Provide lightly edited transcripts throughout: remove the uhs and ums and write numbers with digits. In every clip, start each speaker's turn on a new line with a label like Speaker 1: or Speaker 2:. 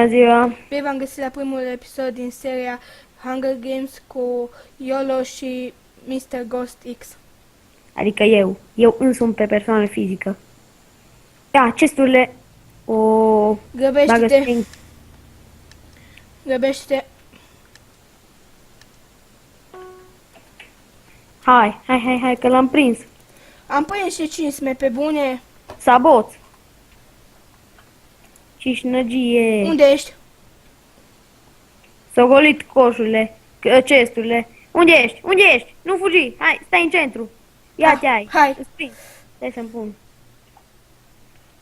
Speaker 1: ziua!
Speaker 2: Bine v-am găsit la primul episod din seria Hunger Games cu YOLO și Mr. Ghost X.
Speaker 1: Adică eu. Eu însumi pe persoană fizică. Da, chesturile o bagă
Speaker 2: Grăbește-te,
Speaker 1: string.
Speaker 2: grăbește-te.
Speaker 1: Hai, că l-am prins.
Speaker 2: Am prins și cinsme pe bune.
Speaker 1: Sabot. Cișnăgie.
Speaker 2: Unde ești?
Speaker 1: S-au golit coșurile, chesturile. Unde ești? Unde ești? Nu fugi. Hai, stai în centru. Ia te ai.
Speaker 2: Hai.
Speaker 1: Îți prind. Stai să-mi pun.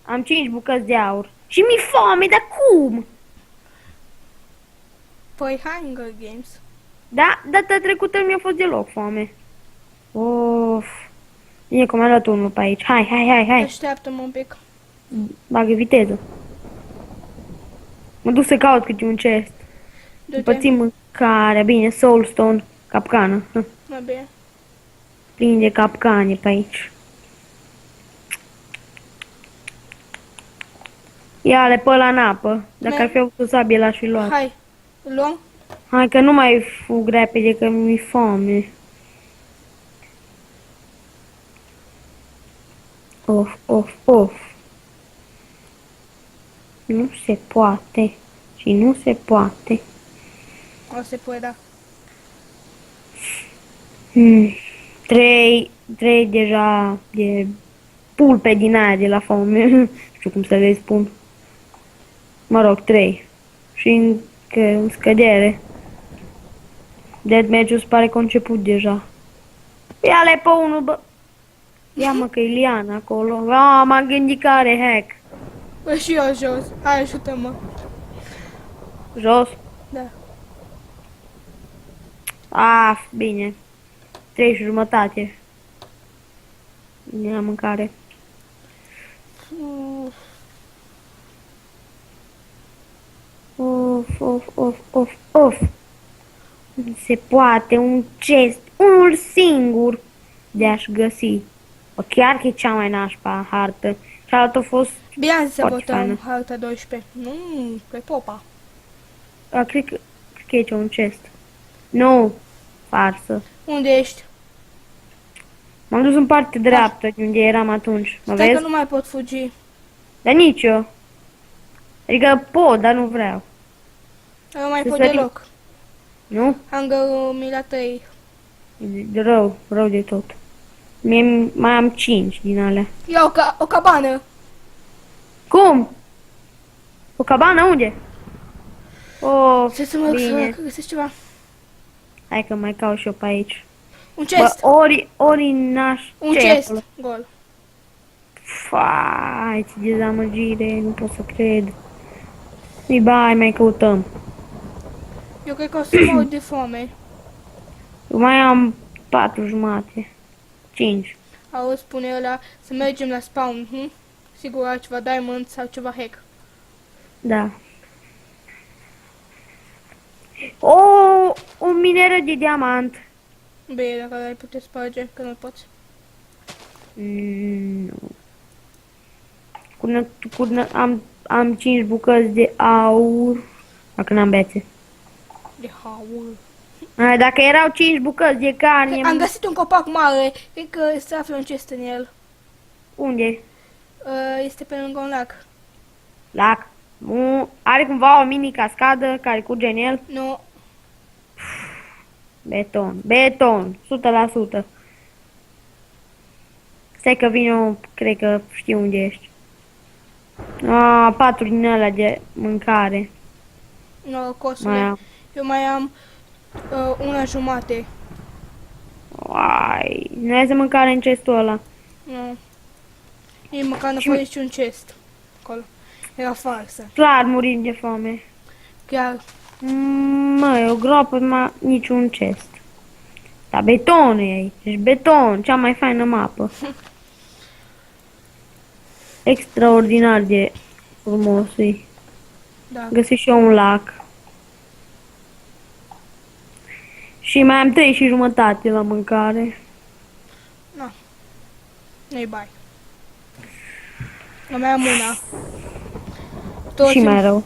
Speaker 1: Am 5 bucăți de aur. Și mi-e foame, dar cum?
Speaker 2: Păi Hunger Games.
Speaker 1: Da, data trecută mi-a fost deloc foame. Of. Bine că mi-a luat unul pe aici. Hai.
Speaker 2: Așteaptă-mă un pic.
Speaker 1: Bagă viteză. Mă duc să caut câte un chest. După
Speaker 2: Du-te.
Speaker 1: țin mâncare. Bine, soulstone. Capcană.
Speaker 2: Mă bine.
Speaker 1: Plin de capcane pe aici. Ia-le pe ăla în apă. Dacă ar fi avut o sabie l-aș fi luat.
Speaker 2: Hai. Îl luăm?
Speaker 1: Hai că nu mai fug repede că mi-e foame. Of. Nu se poate. Și nu se poate.
Speaker 2: O să poate, da.
Speaker 1: Trei deja de pulpe din aia de la foame. Nu știu cum să le spun. Mă rog, 3. Și încă în scădere. Deathmatch-ul se pare că a început deja. Ia-le pe unul, bă. Ia mă că e liana acolo. M-am gândit că are hack.
Speaker 2: Bă, și eu jos. Hai, ajută-mă.
Speaker 1: Jos.
Speaker 2: Da.
Speaker 1: Bine. 3:30. La mâncare. Of. Nu se poate un chest, unul singur de-aș găsi. O, chiar că e cea mai nașpa hartă. Cealaltă a fost...
Speaker 2: Bine am zis să
Speaker 1: Foarte
Speaker 2: votăm
Speaker 1: faină.
Speaker 2: harta 12. Nu, pe popa.
Speaker 1: Cred că e aici un chest. Nu, farsă.
Speaker 2: Unde ești?
Speaker 1: M-am dus în partea dreaptă, de unde eram atunci. Mă
Speaker 2: Stai
Speaker 1: vezi?
Speaker 2: că nu mai pot fugi.
Speaker 1: Dar nici eu. Adică pot, dar nu vreau.
Speaker 2: Eu nu mai
Speaker 1: Să
Speaker 2: pot
Speaker 1: sărim.
Speaker 2: deloc.
Speaker 1: Nu?
Speaker 2: Hangarul mi la 3.
Speaker 1: E rău de tot. Mie mai am 5 din alea.
Speaker 2: Ia o cabană.
Speaker 1: Cum? O cabană unde?
Speaker 2: Ce să mă duc
Speaker 1: bine.
Speaker 2: să găsesc ceva.
Speaker 1: Hai că mai caut și eu pe aici.
Speaker 2: Un chest.
Speaker 1: Bă, ori n-aș...
Speaker 2: Un
Speaker 1: ce e
Speaker 2: chest.
Speaker 1: acolo?
Speaker 2: Gol.
Speaker 1: Fai, ce dezamăgire, nu pot să cred. Hai, mai căutăm.
Speaker 2: Eu cred că o să mă uit de foame.
Speaker 1: Eu mai am 4:30. 5.
Speaker 2: Auzi, spune ăla să mergem la spawn. Sigur ai ceva diamond sau ceva hack.
Speaker 1: Da. O mineră de diamant.
Speaker 2: Bine, dacă l-ai putea sparge, că nu poți.
Speaker 1: Nu. Am 5 bucăți de aur. Dacă n-am bețe.
Speaker 2: De haul.
Speaker 1: Dacă erau 5 bucăți de carne...
Speaker 2: Am găsit un copac mare. Cred că se află un chest în el.
Speaker 1: Unde?
Speaker 2: Este pe lângă un lac.
Speaker 1: Lac. Are cumva o mini cascadă care curge în el?
Speaker 2: Nu.
Speaker 1: Beton. 100%. Stai că vin eu, cred că știu unde ești. 4 din alea de mâncare.
Speaker 2: Norocosule.
Speaker 1: Mai am.
Speaker 2: Eu mai am una jumate.
Speaker 1: Nu ai să mâncare în chestul ăla.
Speaker 2: Nu. Nici măcar nu fost niciun chest. Acolo. Era farsă.
Speaker 1: Clar murim de foame.
Speaker 2: Chiar.
Speaker 1: Măi, o groapă, niciun chest. Dar beton e aici. Deci beton, cea mai faină mapă. Extraordinar de frumos e.
Speaker 2: Da.
Speaker 1: Găsesc și eu un lac. Și mai am 3:30 la mâncare.
Speaker 2: Nu-i bai. Eu mai am una. Toți
Speaker 1: Și mai rău.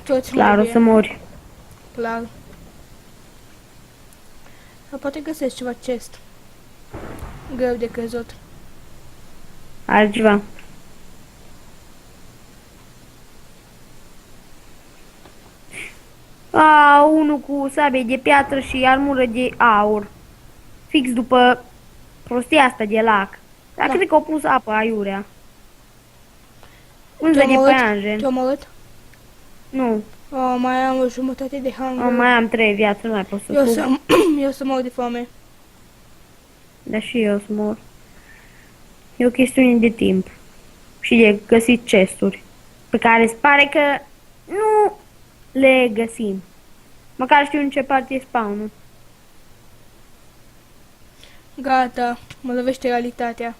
Speaker 2: Toți
Speaker 1: Clar, o
Speaker 2: mori
Speaker 1: să mori.
Speaker 2: clar. Dar poate găsesc ceva chest. Greu de crezut.
Speaker 1: Are ceva. Unul cu sabie de piatră și armură de aur. Fix după prostia asta de lac. Dar
Speaker 2: Da.
Speaker 1: cred că au pus apă aiurea. Vânză
Speaker 2: Te-a
Speaker 1: de
Speaker 2: omorât?
Speaker 1: păianjen.
Speaker 2: Te-a omorât?
Speaker 1: Nu,
Speaker 2: Mai am o jumătate de hunger.
Speaker 1: mai am 3 viață, nu mai pot să
Speaker 2: Eu
Speaker 1: fug.
Speaker 2: să, eu să mor de foame.
Speaker 1: Dar și eu să mor. E o chestiune de timp. Și de găsit chesturi. Pe care se pare că nu le găsim. Măcar știu în ce parte e spawn-ul.
Speaker 2: Gata, mă lovește realitatea.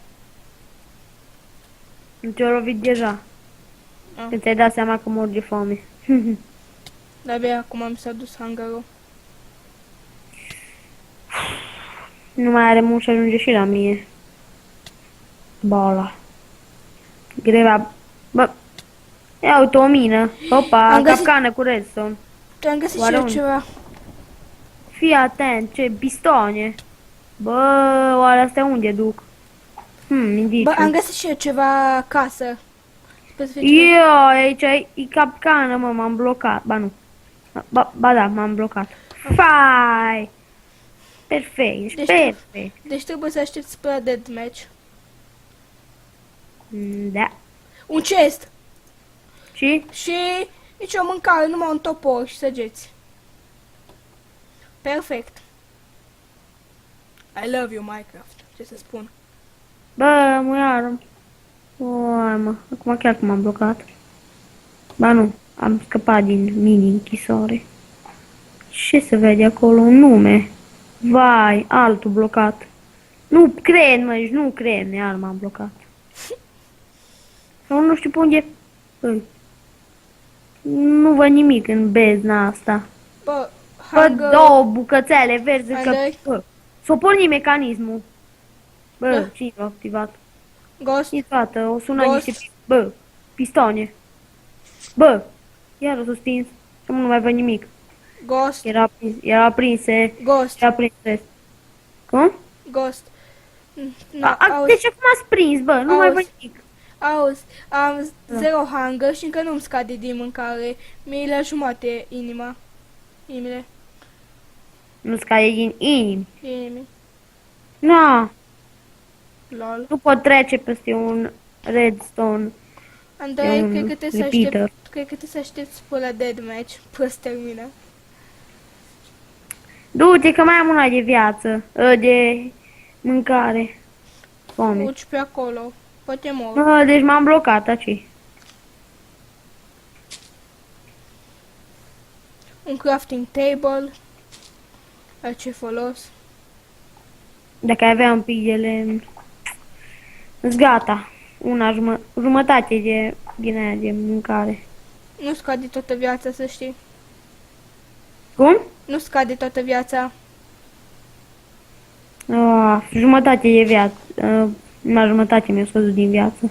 Speaker 1: Nu te-o lovit deja.
Speaker 2: Ah.
Speaker 1: Când ți-ai dat seama că mor de foame.
Speaker 2: De-abia acum mi s-a dus hunger-ul.
Speaker 1: Nu mai are mult și ajunge și la mine. Boala. Greva. Bă. Ia uite o mină. Opa,
Speaker 2: Am găsit-
Speaker 1: capcană cu redstone.
Speaker 2: Te-am găsit
Speaker 1: Oare
Speaker 2: și eu
Speaker 1: unde?
Speaker 2: ceva.
Speaker 1: Fii atent, ce pistone. Bă, oare astea unde duc? Indiciu.
Speaker 2: Bă, am găsit și eu ceva casă. Sper să fie ceva-
Speaker 1: Eu, aici e capcană, mă, m-am blocat. Ba nu. Ba da, m-am blocat. Fai! Perfect, ești
Speaker 2: Deci-
Speaker 1: perfect.
Speaker 2: Deci trebuie să aștepți pe la deathmatch.
Speaker 1: Da.
Speaker 2: Un chest!
Speaker 1: Și?
Speaker 2: Și nici o mâncare, numai un topor și săgeți. Perfect. I love you, Minecraft. Ce să spun?
Speaker 1: Bă, muiară. Oai, mă, acum chiar că m-am blocat. Ba nu, am scăpat din mini-închisore. Ce se vede acolo? Un nume. Vai, altul blocat. Nu cred, mă, deci nu cred, iar m-am blocat. Sau nu știu pe unde... Bă, nu văd nimic în bezna asta.
Speaker 2: Bă,
Speaker 1: Văd
Speaker 2: hunger...
Speaker 1: două bucățele verzi că...
Speaker 2: Andrei?
Speaker 1: Bă, s-o porni mecanismul. Bă,
Speaker 2: Da.
Speaker 1: cine l-a activat?
Speaker 2: Ghost?
Speaker 1: E toată, o sună
Speaker 2: Ghost?
Speaker 1: niște... Bă, pistoane. Bă, iar o s-o stins. Că nu mai văd nimic.
Speaker 2: Ghost?
Speaker 1: Era prinse.
Speaker 2: Ghost?
Speaker 1: Era prinses. Cum?
Speaker 2: Ghost? Nu, auzi,
Speaker 1: Deci acum ați prins, bă, nu mai
Speaker 2: Auzi.
Speaker 1: văd nimic.
Speaker 2: auzi, am zero hunger și încă nu-mi scade din mâncare. Mi-e la jumate inima. Inimile.
Speaker 1: Nu scade din inimi.
Speaker 2: Inimi.
Speaker 1: Na,
Speaker 2: Lol.
Speaker 1: nu pot trece peste un redstone.
Speaker 2: Andrei,
Speaker 1: E un
Speaker 2: cred că trebuie să
Speaker 1: repeater.
Speaker 2: aștept, cred că trebuie să aștepți pe la deathmatch. Până se termină.
Speaker 1: Du-te că mai am una de viață. De mâncare. Foame.
Speaker 2: Urci pe acolo. Poate mor.
Speaker 1: Deci m-am blocat aici.
Speaker 2: Un crafting table. La ce folos?
Speaker 1: Dacă aveam un pic de lemn. Îți gata. Jumătate din aia de mâncare.
Speaker 2: Nu scade toată viața, să știi.
Speaker 1: Cum?
Speaker 2: Nu scade toată viața.
Speaker 1: Jumătate de viață. Numai jumătate mi-a scăzut din viață.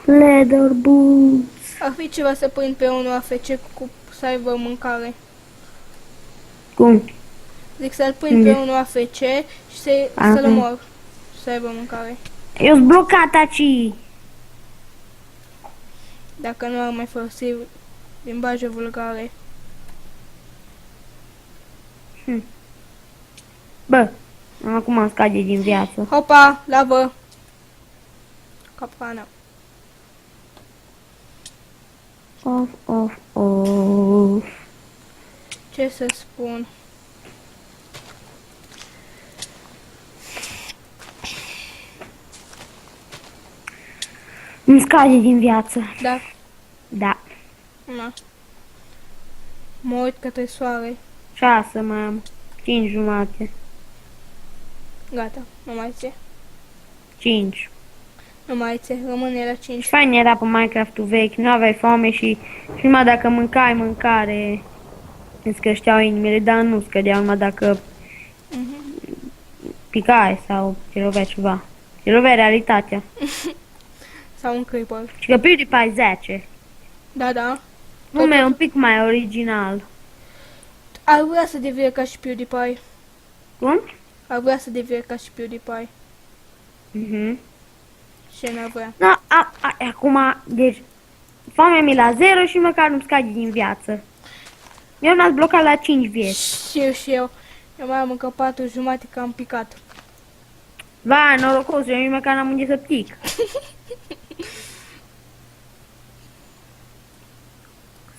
Speaker 1: Leather boots.
Speaker 2: Ar fi ceva să prind pe unul AFC cu să aibă mâncare.
Speaker 1: Cum?
Speaker 2: Zic să-l prind pe
Speaker 1: Unde?
Speaker 2: unul AFC și
Speaker 1: Aha.
Speaker 2: să-l omor. Să aibă mâncare.
Speaker 1: Eu sunt blocat aici.
Speaker 2: Dacă nu ar mai folosi limbaje vulgare.
Speaker 1: Bă, acum îmi scade din viață.
Speaker 2: Hopa, lavă. Capcana.
Speaker 1: Of.
Speaker 2: Ce să spun?
Speaker 1: Îmi scade din viață.
Speaker 2: Da,
Speaker 1: Da.
Speaker 2: na. Mă uit către soare.
Speaker 1: 6 mai am. 5 jumate.
Speaker 2: Gata, nu mai ție.
Speaker 1: 5.
Speaker 2: Nu mai ție, rămâne la
Speaker 1: Și
Speaker 2: 5.
Speaker 1: fain era pe Minecraft-ul vechi, nu aveai foame și numai dacă mâncai mâncare îți creșteau inimile, dar nu scădeau numai dacă picai sau te lovea ceva. Te lovea realitatea.
Speaker 2: Sau un creeper.
Speaker 1: Și că PewDiePie 10.
Speaker 2: Da, da.
Speaker 1: Nume e un pic mai original.
Speaker 2: Ar vrea să devie ca și PewDiePie.
Speaker 1: Cum?
Speaker 2: Ar vrea să devie ca și PewDiePie.
Speaker 1: Mhm.
Speaker 2: Și n-ar vrea.
Speaker 1: No, acum, deci, foamea mi la 0 și măcar nu-mi scade din viață. Eu n-ați blocat la 5 vieți.
Speaker 2: Și eu. Eu mai am încă 4 jumate că am picat.
Speaker 1: Va, norocos, eu nici măcar n-am unde să pic.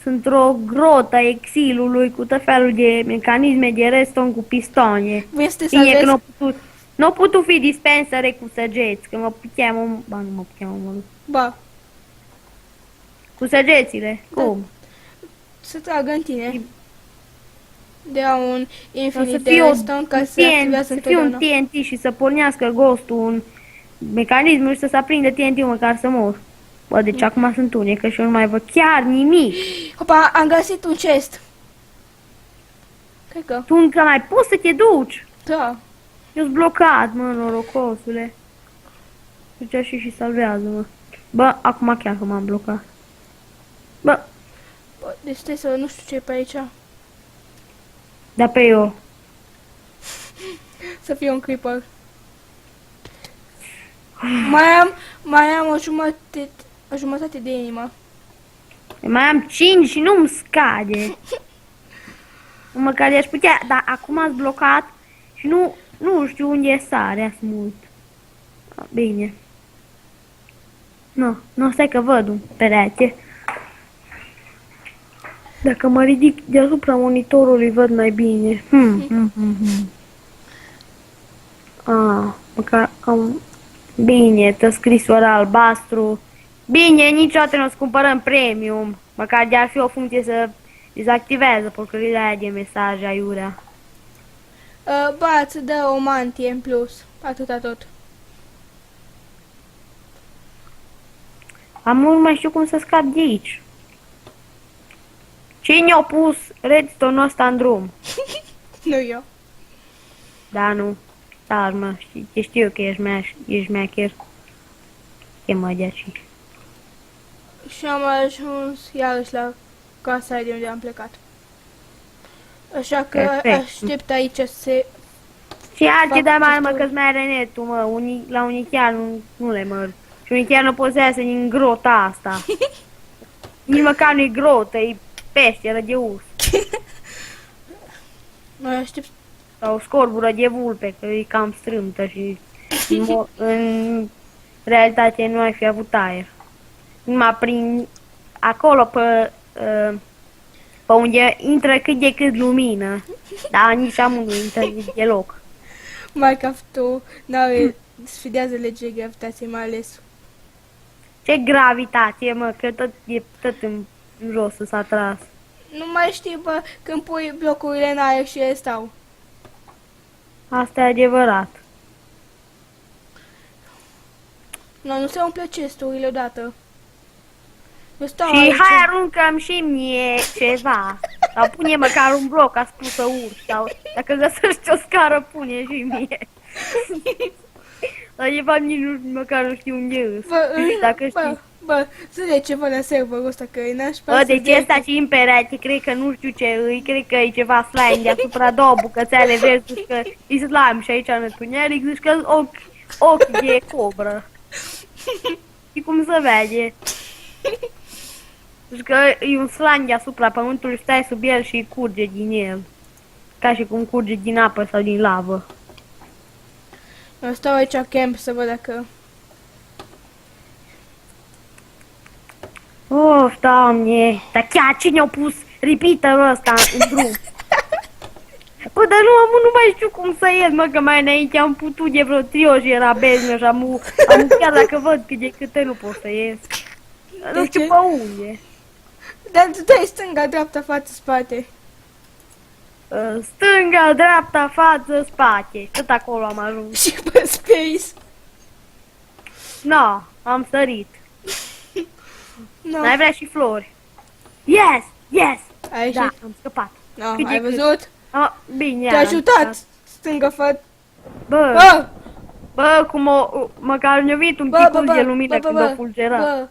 Speaker 1: Sunt într-o grotă a exilului cu tot felul de mecanisme de redstone cu pistoane.
Speaker 2: Vrei să te
Speaker 1: Bine că
Speaker 2: salvezi?
Speaker 1: n-au putut fi dispensere cu săgeți, că mă puteam omor. Ba, nu mă puteam omor.
Speaker 2: Ba,
Speaker 1: Cu săgețile, cum?
Speaker 2: să tragă în tine. De la un
Speaker 1: Sau
Speaker 2: infinit de redstone ca să se activează
Speaker 1: să fie un
Speaker 2: întotdeauna.
Speaker 1: TNT și să pornească ghostul un mecanism și să se aprindă TNT-ul măcar să mor. Bă, deci acum sunt unecă și eu nu mai văd chiar nimic.
Speaker 2: Opa, am găsit un chest. Cred că.
Speaker 1: Tu încă mai poți să te duci.
Speaker 2: Da.
Speaker 1: Eu-s blocat, mă, norocosule. Ducea și salvează-mă. Bă, acum chiar că m-am blocat. Bă,
Speaker 2: Bă, deci stai să nu știu ce e pe aici.
Speaker 1: dar pe eu.
Speaker 2: Să fie un creeper. Mai am o jumătate de inimă.
Speaker 1: Mai am 5 și nu-mi scade. Măcar aș putea, dar acum ați blocat și nu știu unde sare, să mult. Bine. Nu, stai că văd un perete. Dacă mă ridic deasupra monitorului, văd mai bine. Măcar am... Bine, tă scris ora albastru. Bine, niciodată nu o să cumpărăm premium. Măcar de-ar fi o funcție să dezactivează porcările aia de mesaje aiurea.
Speaker 2: Ba, îți dă o mantie în plus. Atâta tot.
Speaker 1: Nu mai știu cum să scap de aici. Cine a pus redstone-ul ăsta în drum?
Speaker 2: Nu eu.
Speaker 1: Da, nu. Dar mă, știu eu că ești mecher. Chemă de aici.
Speaker 2: Și am ajuns iarăși la casa de unde am plecat. Așa că
Speaker 1: Perfect.
Speaker 2: aștept aici să se...
Speaker 1: Și alte de mai mă
Speaker 2: destul.
Speaker 1: că-ți mai are netul, mă. La unii chiar nu le măr. Și unii chiar nu pot să iasă din grota asta. Nici măcar nu-i grotă, e peșteră de urs.
Speaker 2: Noi aștept...
Speaker 1: Sau scorbură de vulpe, că e cam strâmtă și în realitate nu ai fi avut aer. Numai prin acolo pe unde intră cât de cât lumină, dar nici amul nu intră deloc.
Speaker 2: Minecraft-ul n-are... Sfidează legea gravitației mai ales.
Speaker 1: Ce gravitație, mă, că e tot în jos s-a tras.
Speaker 2: Nu mai știi, bă, când pui blocurile în aer și ele stau.
Speaker 1: Asta e adevărat.
Speaker 2: Nu se umple chesturile odată. Eu stau
Speaker 1: Și
Speaker 2: aici.
Speaker 1: hai aruncăm și mie ceva. Sau pune măcar un bloc ascuță urși. Sau dacă găsești o scară, pune și mie. Dar de fapt nici măcar nu știu unde îs. Dacă știi.
Speaker 2: Bă, să de ceva la serverul ăsta că e nașpa.
Speaker 1: Bă, deci ăsta și în perete, cred că nu știu ce îi, cred că e ceva slime deasupra două bucățele verzi, zici că e slime și aici în întuneric, zici că ochi de cobră. Și cum se vede? Zici că e un slime deasupra pământului, stai sub el și curge din el. Ca și cum curge din apă sau din lavă.
Speaker 2: Eu stau aici camp să văd dacă...
Speaker 1: Of, Doamne, dar chiar cine a pus repeater-ul ăsta în drum? Bă, dar nu mai știu cum să ies, mă, că mai înainte am putut de vreo 3 ori și era beznă și am chiar dacă văd cât de câte nu pot să ies. Nu știu
Speaker 2: ce?
Speaker 1: pe unde.
Speaker 2: Dar tu dai stânga, dreapta, față, spate.
Speaker 1: Stânga, dreapta, față, spate. Tot acolo am ajuns.
Speaker 2: Și pe space.
Speaker 1: No, am sărit.
Speaker 2: No.
Speaker 1: N-ai vrea și flori. Yes, yes.
Speaker 2: Ai
Speaker 1: Da,
Speaker 2: ieșit?
Speaker 1: am scăpat.
Speaker 2: No,
Speaker 1: Cât de
Speaker 2: ai
Speaker 1: cât.
Speaker 2: văzut?
Speaker 1: Bine,
Speaker 2: Te-a
Speaker 1: am
Speaker 2: ajutat.
Speaker 1: scăpat.
Speaker 2: Stânga, față.
Speaker 1: Bă,
Speaker 2: Ah!
Speaker 1: bă, măcar ne-a venit un pic de lumină când a fulgerat.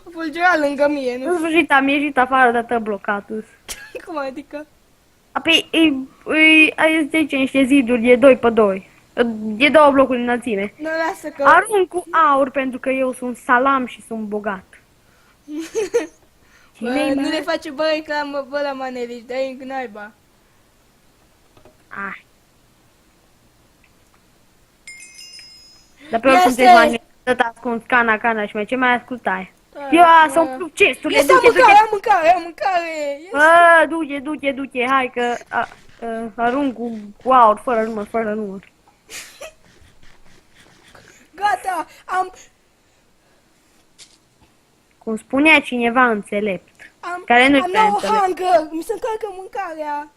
Speaker 2: Bă. fulgera lângă mie,
Speaker 1: În
Speaker 2: nu?
Speaker 1: sfârșit am ieșit afară de tot blocatul.
Speaker 2: Cum adică?
Speaker 1: Apoi, ai zice niște ziduri de 2 pe 2. De 2 blocuri înălțime.
Speaker 2: Nu, lasă că...
Speaker 1: Arunc cu aur pentru că eu sunt salam și sunt bogat.
Speaker 2: Bă, nu le face bă reclamă, bă, la manelici, dai în naiba.
Speaker 1: Ah. Dar pe oricum
Speaker 2: Este!
Speaker 1: trebuie manelici, tot ascund cana și mai ce mai ascultai. Ia, să umplu cesturile,
Speaker 2: Este
Speaker 1: du-te, du-te.
Speaker 2: am mâncare! Este.
Speaker 1: Bă, du-te, hai că arunc cu aur, fără număr.
Speaker 2: Gata,
Speaker 1: Cum spunea cineva înțelept.
Speaker 2: am
Speaker 1: Care nu-i
Speaker 2: am
Speaker 1: prea
Speaker 2: nou
Speaker 1: înțeleg.
Speaker 2: hunger, mi se încarcă mâncarea.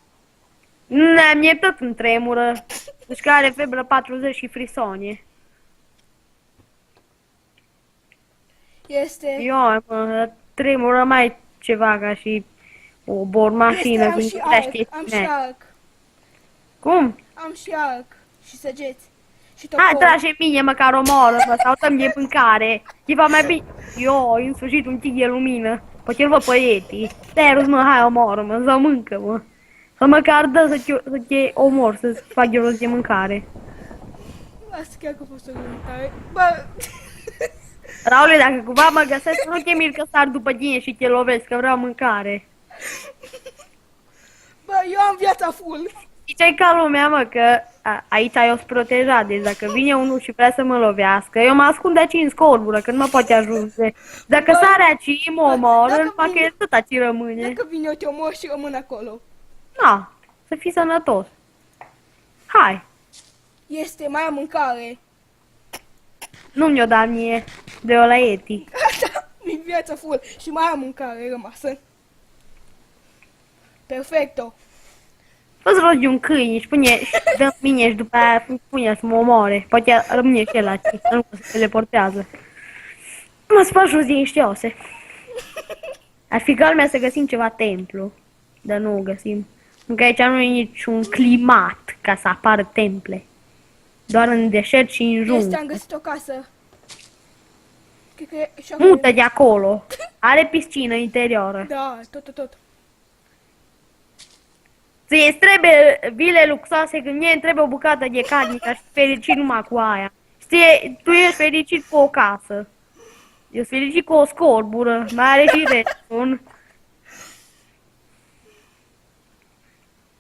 Speaker 1: Mi-e tot în tremură. Deci că are febră 40 și frisonie.
Speaker 2: Este,
Speaker 1: Eu, mă, tremură mai ceva ca și o bormașină.
Speaker 2: am
Speaker 1: când
Speaker 2: și
Speaker 1: nu prea
Speaker 2: arc,
Speaker 1: știi
Speaker 2: am și
Speaker 1: cine.
Speaker 2: arc,
Speaker 1: Cum?
Speaker 2: am și arc și săgeți. Și
Speaker 1: Hai,
Speaker 2: topor.
Speaker 1: trage mie măcar o moră, mă, sau dă-mi de mâncare. Ceva mai bine. Eu, în sfârșit, un tic de lumină. Poate îl văd pe Yeti. Terus, mă, hai o moră, mă, să mâncă, mă. Să măcar dă să te omor, să-ți fac eu rost de mâncare.
Speaker 2: Asta chiar că a fost o gândare. Bă,
Speaker 1: Raule, dacă cumva mă găsesc, nu te mir că sar după tine și te lovesc, că vreau mâncare.
Speaker 2: bă, eu am viața full.
Speaker 1: Ziceai ca lumea, mă, că aici eu sunt protejat, deci dacă vine unul și vrea să mă lovească, eu mă ascund de aici în scorbură, că nu mă poate ajunge. Dacă sare aici, mă omoră,
Speaker 2: dacă
Speaker 1: numai că
Speaker 2: vine-
Speaker 1: el tot aici rămâne.
Speaker 2: Dacă vine eu te omor și rămân acolo.
Speaker 1: Na, să fii sănătos. Hai,
Speaker 2: Este, mai am mâncare.
Speaker 1: nu mi-o da mie de o la Yeti.
Speaker 2: Gata, mi viața full și mai am mâncare rămasă. Perfecto.
Speaker 1: Fă-ți rost de un câine și pune, și dă mine și după aia pune să mă omoare. Poate rămâne și el aici, nu se teleportează. Mă fac jos din niște ose. Ar fi ca lumea să găsim ceva templu, dar nu o găsim. Încă aici nu e niciun climat ca să apară temple. Doar în deșert și în
Speaker 2: Este,
Speaker 1: jungla.
Speaker 2: am găsit o casă. Cred că e și acolo.
Speaker 1: Mută de acolo. Are piscină interioară.
Speaker 2: Da, tot.
Speaker 1: Ție îți trebuie vile luxoase când mie îmi trebuie o bucată de carne ca și fericit numai cu aia. Știi, tu ești fericit cu o casă. Eu sunt fericit cu o scorbură, mai are și restul.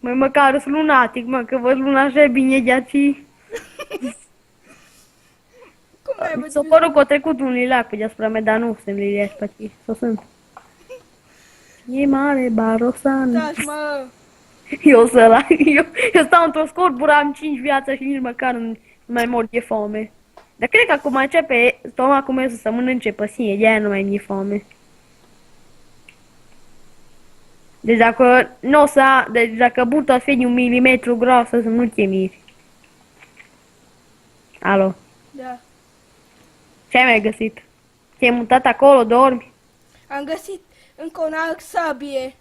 Speaker 1: Măi, măcar sunt lunatic, mă, că văd luna așa bine de aici.
Speaker 2: Cum ai
Speaker 1: Mi
Speaker 2: văzut?
Speaker 1: s-a părut că a trecut un lilac pe deasupra mea, dar nu sunt liliaci pe aici, sau sunt. E mare, barosan.
Speaker 2: Da, mă.
Speaker 1: Eu sărac, eu stau într-o scorbură, am 5 viață și nici măcar nu mai mor de foame. Dar cred că acum începe stomacul meu să mănânce pe sine, de-aia nu mai mi-e foame. Deci dacă nu o să, deci dacă burta să fie de 1 milimetru groasă, să nu te miri. Alo,
Speaker 2: Da.
Speaker 1: ce ai mai găsit? Te-ai mutat acolo, dormi?
Speaker 2: Am găsit încă un arc sabie.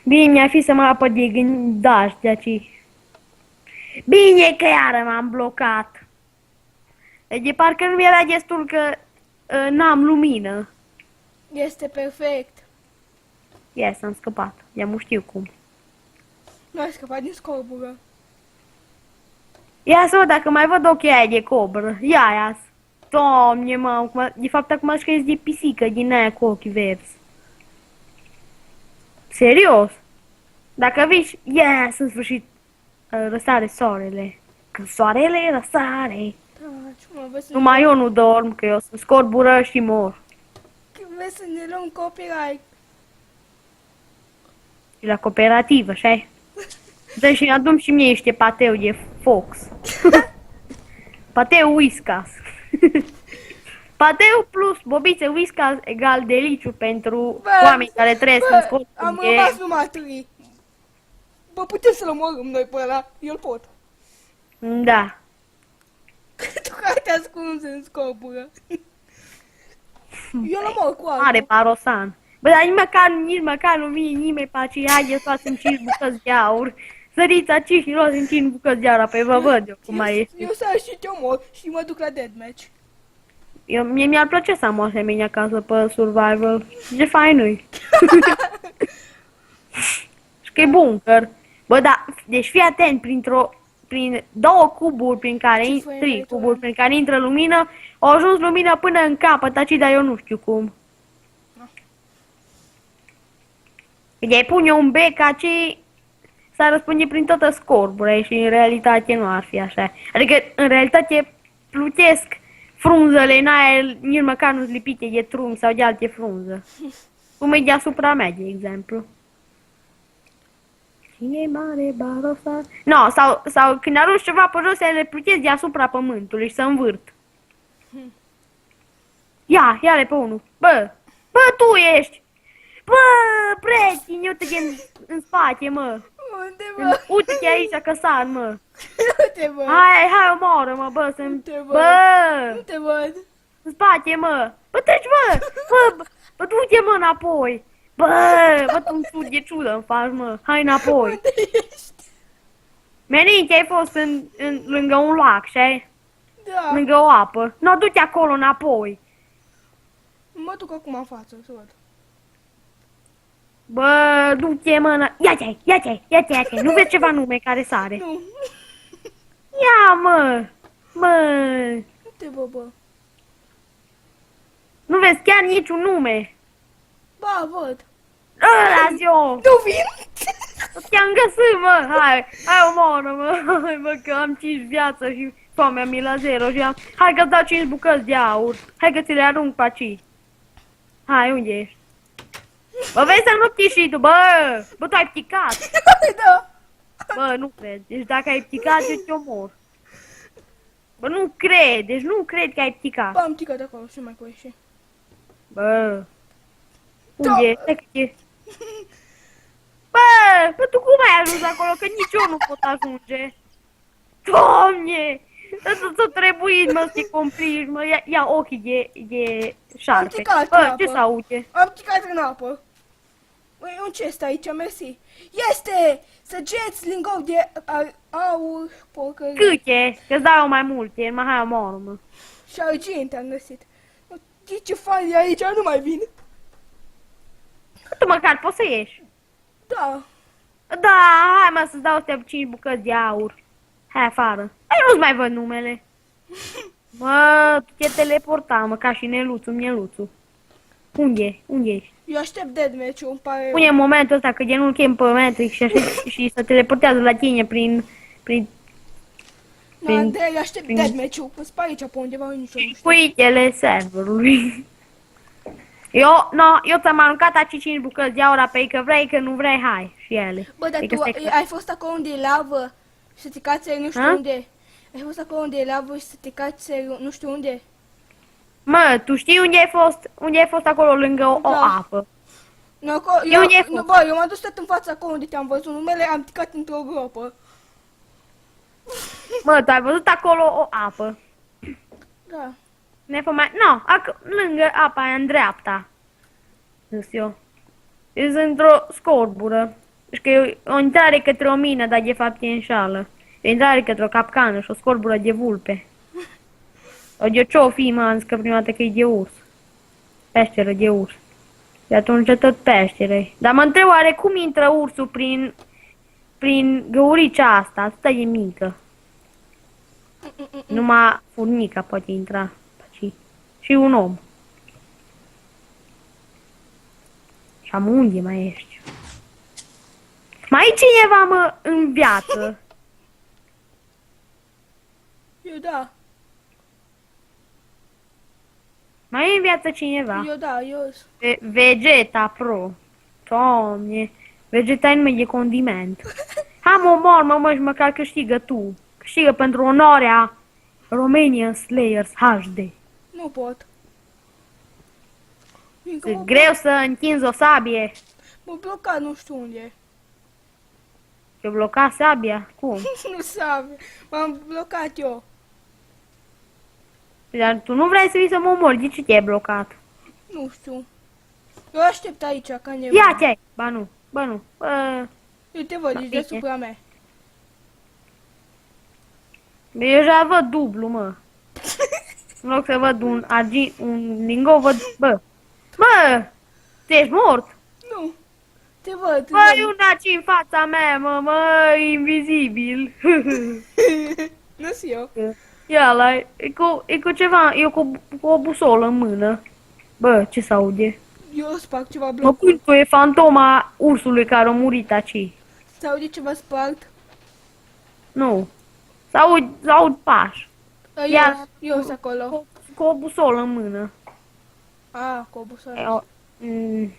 Speaker 1: Bine, mi-ar fi să mă apă de gândaș de aici. Bine că iară m-am blocat. De parcă nu mi-era destul că n-am lumină.
Speaker 2: Este perfect.
Speaker 1: Yes, am scăpat. I-am știu cum.
Speaker 2: Nu ai scăpat din scorbură.
Speaker 1: Ia să văd dacă mai văd ochii aia de cobră. Ia. Doamne, mă, de fapt acum aș crezi de pisică din aia cu ochii verzi. Serios? Dacă vii, yes, în sfârșit răsare soarele. Când soarele răsare.
Speaker 2: Da, ce mă, vezi să,
Speaker 1: Numai eu nu dorm, că eu sunt scorbură și mor.
Speaker 2: vezi să ne luăm copyright.
Speaker 1: Și la cooperativă, așa. Dă și adum și mie niște pateu de Fox. Pateu Whiskas. Pateu plus bobițe Whiskas egal deliciu pentru oameni care trăiesc în
Speaker 2: Bă, am
Speaker 1: scorpul.
Speaker 2: rămas numai 3. Bă, putem să-l omorâm noi pe ăla. Eu-l pot.
Speaker 1: Da.
Speaker 2: Tu care te ascunzi în scorbură. Eu-l omor cu altul.
Speaker 1: Are parosan. Bă, dar nici măcar nu vine nimeni pe aici. Haideți să facem 5 bucăți de aur. Săriți aici și luați în 5 bucăți de aur. Apoi vă văd eu cum mai este.
Speaker 2: Eu să și te omor și mă duc la deathmatch.
Speaker 1: Mie mi-ar plăcea să am o asemenea casă pe survival. Ce fain e. Și că e bunker. Bă, da, deci fii atent, prin două cuburi prin care,
Speaker 2: Ce fain
Speaker 1: trei
Speaker 2: ai tu,
Speaker 1: cuburi
Speaker 2: Ana?
Speaker 1: prin care intră lumină, au ajuns lumină până în capăt, taci, dar eu nu știu cum. Îi pune un bec aici, s-ar răspunde prin toată scorbura și în realitate nu ar fi așa. Adică, în realitate, plutesc frunzele în aer, nici măcar nu-s lipite de trunchi sau de alte frunză. Cum e deasupra mea, de exemplu. Cine e mare, barosa? No, sau când arunci ceva pe jos, ele plutesc deasupra pământului și se învârt. Ia-le pe unul. Bă, tu ești! Bă, prieteni, uite-te în spate, mă.
Speaker 2: Unde, mă?
Speaker 1: Uite-te aici că sar, mă.
Speaker 2: Uite, mă.
Speaker 1: Hai, omoră, mă, bă, să-mi...
Speaker 2: Uite, mă.
Speaker 1: Bă,
Speaker 2: Nu te văd.
Speaker 1: în spate, mă. Bă, treci, bă, du-te, mă, înapoi. Bă, tu un sud de ciudă îmi faci, mă. Hai înapoi.
Speaker 2: Unde ești?
Speaker 1: Meninte, ai fost lângă un lac, știi?
Speaker 2: Da.
Speaker 1: Lângă o apă. No, du-te acolo înapoi.
Speaker 2: Mă duc acum în față, să văd.
Speaker 1: Bă, du-te, mă, ia-te. Nu vezi ceva nume care sare?
Speaker 2: Nu.
Speaker 1: Ia, mă.
Speaker 2: Uite, bă.
Speaker 1: Nu vezi chiar niciun nume.
Speaker 2: Ba, văd.
Speaker 1: Ăla-ți eu.
Speaker 2: Nu vin?
Speaker 1: Te-am găsit, mă. Hai, omoră, mă. Hai, mă, că am 5 viață și foamea mi la 0 și am... Hai că-ți dau 5 bucăți de aur. Hai că ți le arunc pe aici. Hai, unde ești? Bă, vezi să nu ptici și tu, bă, tu ai pticat.
Speaker 2: Da.
Speaker 1: Bă, nu cred. Deci dacă ai pticat, eu te omor. Bă, nu cred. Deci nu cred că ai pticat.
Speaker 2: Ba, am ticat acolo și mai cu ieși.
Speaker 1: Bă.
Speaker 2: Da.
Speaker 1: Unde e? Stai că e. Bă, tu cum ai ajuns acolo? Că nici eu nu pot ajunge. Doamne! Tu trebuie, mă, să te complici, mă. Ia ochii de șarpe.
Speaker 2: picat
Speaker 1: Bă,
Speaker 2: în
Speaker 1: ce
Speaker 2: apă.
Speaker 1: s-aude?
Speaker 2: Am ticat în apă. Băi, un chest aici, mersi. Este! Săgeți lingou de aur, porcării.
Speaker 1: Câte? Că-ți dau mai multe, mai hai omoră, mă.
Speaker 2: Și argint am găsit. Știi ce fain e aici? Nu mai vin.
Speaker 1: Că tu măcar poți să ieși.
Speaker 2: Da.
Speaker 1: Da, hai mă să-ți dau astea 5 bucăți de aur. Hai afară. Ai nu-ți mai văd numele. Mă, tu te teleporta, mă, ca și Neluțu. Unde ești?
Speaker 2: Eu aștept deathmatch-ul, îmi pare
Speaker 1: Pune în momentul ăsta că de nu-l chem pe Matrix și se teleportează la tine prin
Speaker 2: Nu, Andrei, eu aștept deathmatch-ul. Îți pare aici pe undeva, nici eu nu știu.
Speaker 1: cuitele serverului. Eu ți-am aruncat aici 5 bucăți de aur pe că vrei, că nu vrei, hai, și ele.
Speaker 2: Bă, dar
Speaker 1: Adică
Speaker 2: tu
Speaker 1: stai că-
Speaker 2: ai fost acolo unde e lavă și să te cațeri nu știu
Speaker 1: Ha?
Speaker 2: unde. Ai fost acolo unde e lavă și să te cațeri nu știu unde.
Speaker 1: Mă, tu știi unde ai fost? Unde ai fost acolo lângă o
Speaker 2: Da.
Speaker 1: apă?
Speaker 2: Nu, acolo,
Speaker 1: E unde ai fost?
Speaker 2: bă, eu m-am dus tot în fața acolo unde te-am văzut numele, am ticat într-o groapă.
Speaker 1: Mă, tu ai văzut acolo o apă.
Speaker 2: Da.
Speaker 1: Lângă apa aia în dreapta. Zis eu. Eu sunt într-o scorbură. Și că e o intrare către o mină, dar de fapt e înșală. E o intrare către o capcană și o scorbură de vulpe. O de ce-o fi, mă, am zis că prima dată că e de urs. Peșteră de urs. De atunci tot peșteră. Dar mă întreb oare cum intră ursul prin găuricea asta, atâta de mică. Numai furnica poate intra pe aici. Și un om. Și am unde mai ești? Mai e cineva, mă, în viață?
Speaker 2: Eu da.
Speaker 1: Mai e în viață cineva?
Speaker 2: Eu da, eu
Speaker 1: Vegeta Pro. Doamne, Vegeta e nume de condiment. Hai mă, omor, mă, și măcar câștigă tu. Câștigă pentru onoarea Romanian Slayers HD.
Speaker 2: nu pot. Fiindcă
Speaker 1: E greu să întinzi o sabie.
Speaker 2: mă blocat nu știu unde.
Speaker 1: Te bloca sabia? Cum?
Speaker 2: Nu sabe. M-am blocat eu.
Speaker 1: Dar tu nu vrei să vii să mă omori, de ce te-ai blocat?
Speaker 2: Nu știu. Eu aștept aici ca nebun.
Speaker 1: Ia te-ai! Ba nu, bă.
Speaker 2: Eu te văd, ești
Speaker 1: bine.
Speaker 2: deasupra mea.
Speaker 1: Eu deja văd dublu, mă. În loc să văd un lingou, văd, bă, tu ești mort?
Speaker 2: Nu. Te văd.
Speaker 1: Bă, e un naci în fața mea, mă, invizibil.
Speaker 2: Nu-s eu.
Speaker 1: Ia la, e cu ceva, eu cu o busolă în mână. Bă, ce s-aude?
Speaker 2: Eu sparg ceva
Speaker 1: Mă,
Speaker 2: blocuri.
Speaker 1: cum tu e fantoma ursului care a murit aici?
Speaker 2: S-aude ceva spart.
Speaker 1: Nu. S-aud pași. Iar-
Speaker 2: Eu sunt acolo.
Speaker 1: Cu o busolă în mână.
Speaker 2: Cu o busolă.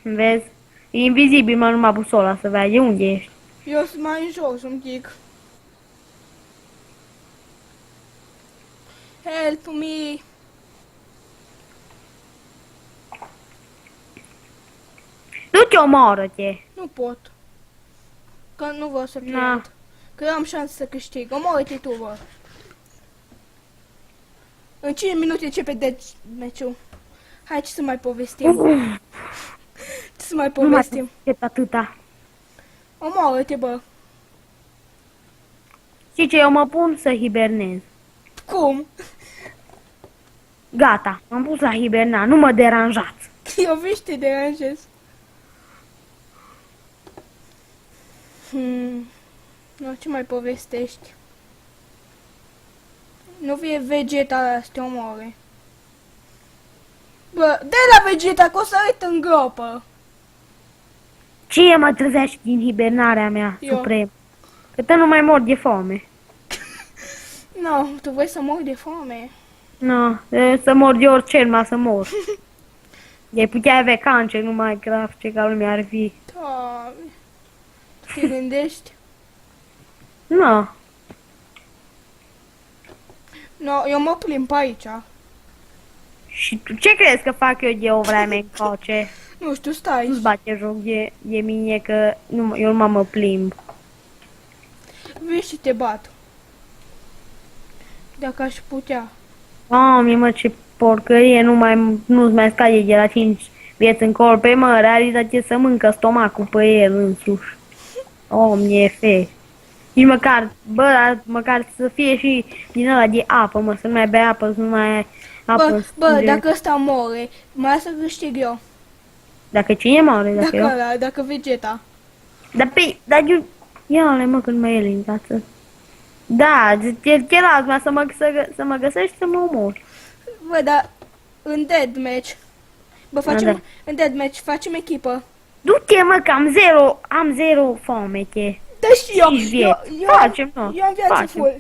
Speaker 1: Vezi? E invizibil, mă, numai busola să vezi unde ești.
Speaker 2: Eu sunt mai în jos un pic. Help me!
Speaker 1: Du-te, omoară-te.
Speaker 2: Nu pot. Că nu vreau să pierd.
Speaker 1: Na.
Speaker 2: Că eu am șanse să câștig. Omoră-te tu, bă. În 5 minute începe meciul. Hai, ce să mai povestim? Ce să mai
Speaker 1: Nu mai
Speaker 2: povestim?
Speaker 1: e atâta.
Speaker 2: Omoră-te, bă.
Speaker 1: Știi ce, eu mă pun să hibernez.
Speaker 2: Cum?
Speaker 1: Gata, m-am pus la hibernat, nu mă deranjați.
Speaker 2: Eu vin și te deranjez. Nu, ce mai povestești? Nu vie Vegeta ăla să te omoare. Bă, de la Vegeta, că o să uit în gropă.
Speaker 1: Ce mă trezești din hibernarea mea
Speaker 2: Eu.
Speaker 1: suprem? Că tu nu mai mor de foame.
Speaker 2: Nu, tu vrei să mori de foame.
Speaker 1: Nu, să mor de orice, numai să mor. Ei putea avea cancer, nu mai grav, ce ca lumea ar fi.
Speaker 2: Doamne. Tu te gândești?
Speaker 1: Nu,
Speaker 2: No, eu mă plimb pe aici.
Speaker 1: și tu ce crezi că fac eu de o vreme încoace?
Speaker 2: Nu știu, stai.
Speaker 1: Nu-ți bate joc de mine că eu nu mă plimb.
Speaker 2: Vii și te bat. Dacă aș putea.
Speaker 1: Doamne, mă, ce porcărie, nu-ți mai scade de la 5 vieți în corpe, mă, realizație să mâncă stomacul pe el însuși. Omnie, fe. Și măcar, măcar să fie și din ăla de apă, mă, să nu mai bea apă, să nu mai ai apă.
Speaker 2: Bă, dacă ăsta moare, mai lasă câștig eu.
Speaker 1: Dacă cine moare, dacă eu?
Speaker 2: Dacă Vegeta.
Speaker 1: Dar eu... Ia-le, mă, când mă el în față. Da, te las, mă, să mă găsești să mă omor.
Speaker 2: Bă, dar în deathmatch. Bă, facem,
Speaker 1: Da.
Speaker 2: în deathmatch facem echipă.
Speaker 1: Du-te, mă, că am zero foamete.
Speaker 2: Da, și eu,
Speaker 1: Cinci vieți.
Speaker 2: eu,
Speaker 1: Facem, nu?
Speaker 2: eu am viață
Speaker 1: Facem.
Speaker 2: full.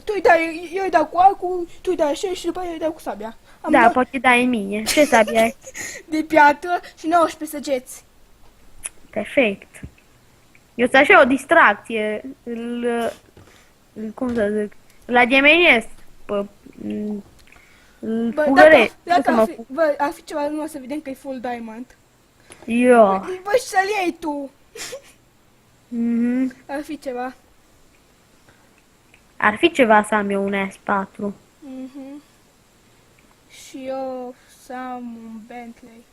Speaker 2: Eu îi dau cu arcul, tu îi dai așa și după aia eu îi dau cu sabia. Am
Speaker 1: Da,
Speaker 2: dat
Speaker 1: poate dai în mine. Ce sabia ai?
Speaker 2: de piatră și 19 săgeți.
Speaker 1: Perfect. Eu sunt așa o distracție. Cum să zic? Îl ademenesc. Îl
Speaker 2: Bă,
Speaker 1: fugăresc. Ce să mă fug?
Speaker 2: ar fi ceva numai să vedem că e full diamond.
Speaker 1: Eu.
Speaker 2: Bă, și să-l iei tu.
Speaker 1: Mhm.
Speaker 2: Ar fi ceva.
Speaker 1: Ar fi ceva să am eu un S4.
Speaker 2: Mhm. Și eu să am un Bentley.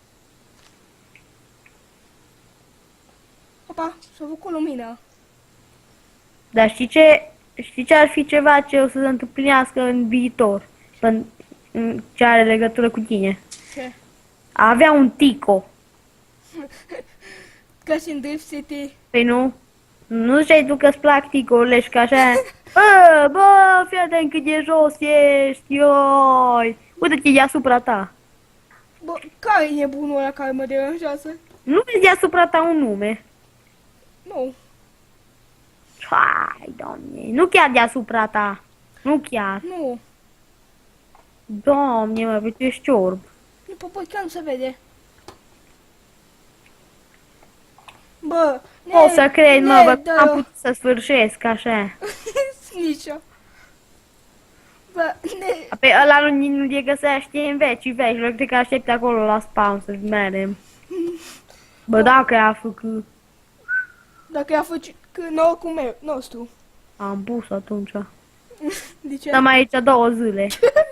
Speaker 2: Opa, s-a făcut lumină.
Speaker 1: Dar știi ce? Știi ce ar fi ceva ce o să se întâmplinească în viitor? Ce are legătură cu tine?
Speaker 2: Ce?
Speaker 1: A avea un Tico.
Speaker 2: Ca și în Drift City.
Speaker 1: Păi nu? Nu ziceai tu că-ți plac ticourile și că așa... Bă, fii atent cât de jos ești, ioi! Uite-te deasupra ta.
Speaker 2: Bă, care e nebunul ăla care mă deranjează?
Speaker 1: Nu vezi deasupra ta un nume?
Speaker 2: Nu.
Speaker 1: Hai, doamne, nu chiar deasupra ta. Nu chiar.
Speaker 2: Nu.
Speaker 1: Doamne, mă, tu ești ciorb.
Speaker 2: Nu, păi, chiar nu se vede. Bă,
Speaker 1: O să crezi, mă, bă,
Speaker 2: dă-
Speaker 1: am putut să sfârșesc așa.
Speaker 2: Nici eu. Bă, ne...
Speaker 1: Pe ăla nu te găsește în vecii vecilor, cred că aștepte acolo la spawn să merem. Bă, dacă a făcut,
Speaker 2: Dacă i-a făcut norocul meu, nostru.
Speaker 1: am pus atunci.
Speaker 2: De ce?
Speaker 1: Stăm aici 2 zile.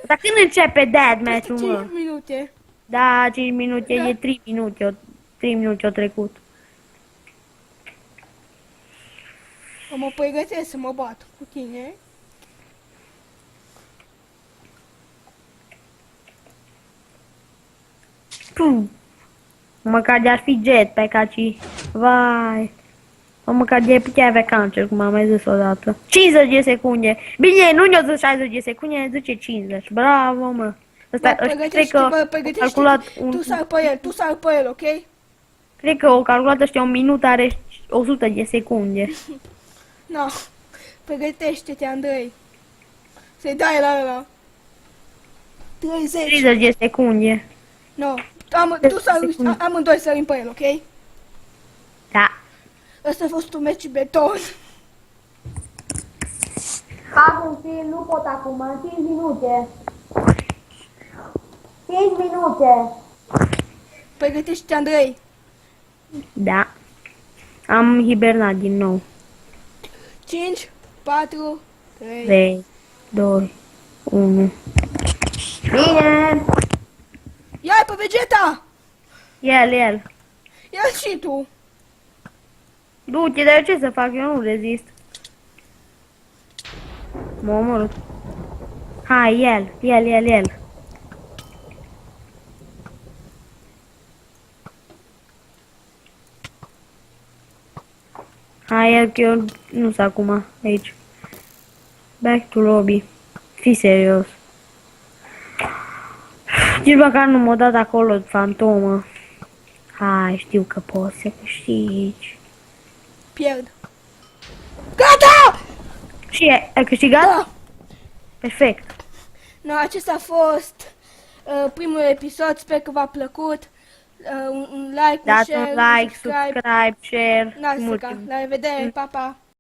Speaker 1: Dar când începe deathmatch-ul, mă?
Speaker 2: 5 minute.
Speaker 1: Da, 5 minute,
Speaker 2: Da.
Speaker 1: e 3 minute, 3 minute au trecut.
Speaker 2: O mă pregătesc să mă bat cu tine.
Speaker 1: Puh. Măcar de-ar fi jetpack aici. Vai. O măcar de putea avea cancer, cum am mai zis odată. 50 de secunde. Bine, nu ne-o zis 60 de secunde, ne zice 50. Bravo, mă. Ăsta, cred că a calculat
Speaker 2: Tu sar pe el, ok?
Speaker 1: Cred că o calculat ăștia un minut are 100 de secunde.
Speaker 2: No. Pregătește-te, Andrei. Să-i dai la ăla. 30.
Speaker 1: 30 de secunde.
Speaker 2: No. Amândoi sărim pe el, ok?
Speaker 1: Da.
Speaker 2: Ăsta a fost un meci beton.
Speaker 1: Acum nu pot acum, 5 minute. 5 minute.
Speaker 2: Pregătește-te, Andrei.
Speaker 1: Da. Am hibernat din nou.
Speaker 2: 5, 4, 3.
Speaker 1: 3, 2, 1. Bine!
Speaker 2: Ia-i pe Vegeta!
Speaker 1: El.
Speaker 2: Ia și tu!
Speaker 1: Du-te, dar ce să fac? Eu nu rezist. M-a omorât. Hai, el. Hai, el, că eu nu sunt acum aici. Back to lobby. Fii serios. Nici măcar nu m-a dat acolo fantomă. Hai, știu că poți să câștigi.
Speaker 2: Pierd. Gata!
Speaker 1: Și ai câștigat?
Speaker 2: Da!
Speaker 1: Perfect.
Speaker 2: No, acesta a fost primul episod, sper că v-a plăcut. Un like, un
Speaker 1: Dați
Speaker 2: share,
Speaker 1: un like,
Speaker 2: subscribe.
Speaker 1: subscribe, share.
Speaker 2: La revedere, pa, pa!